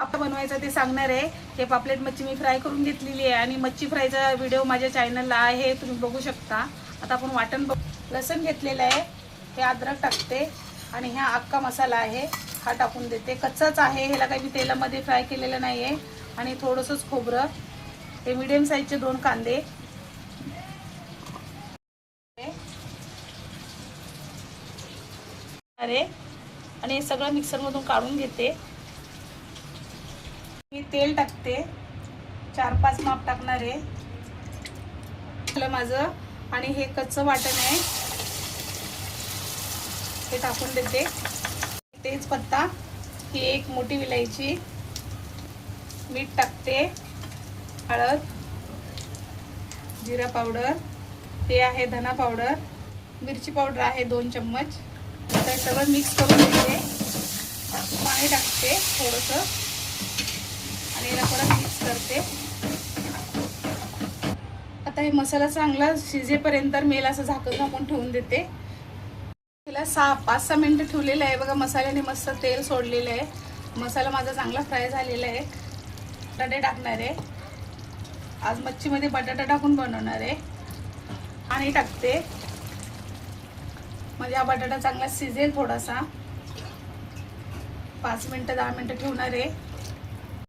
आपण बनवायचं ते सांगणार आहे। हे पापलेट मच्छी मी फ्राय करून घेतलेली आहे आणि मच्छी फ्रायचा व्हिडिओ माझ्या चॅनलला आहे, तुम्ही बघू शकता। आता आपण वाटण लसूण घेतलेलं आहे, हे अद्रक टाकते आणि हा अख्खा मसाला आहे हा टाकून देते। कच्चाच आहे, ह्याला काही मी तेलामध्ये फ्राय केलेलं नाही आहे। आणि थोडंसंच खोबरं, हे मीडियम साईजचे 2 कांदे आणि हे सगळं मिक्सरमधून काढून घेते। मी तेल टाकते, 4-5 माप टाकणार आहे माझं। आणि हे कच्चं वाटण आहे हे टाकून देते। तेजपत्ता, ही एक मोठी विलायची, मीठ टाकते, हळद, जिरा पावडर, हे आहे धना पावडर, मिरची पावडर आहे 2 चम्मच। तर सगळं मिक्स करून घेते, पाणी टाकते थोडंसं आणि याला परत मिक्स करते। आता हे मसाला चांगला शिजेपर्यंत मेल असं झाकून ठेवून देते। तिला 5-6 मिनिटं ठेवलेलं आहे बघा। मसाल्याने मस्त तेल सोडलेलं आहे, मसाला माझा चांगला फ्राय झालेला आहे। बटाटे टाकणार आहे, आज मच्छीमध्ये बटाटा टाकून बनवणार आहे। आणि टाकते म्हणजे हा बटाटा चांगला शिजेल थोडासा। 5 मिनिटं 10 मिनिटं ठेवणार आहे।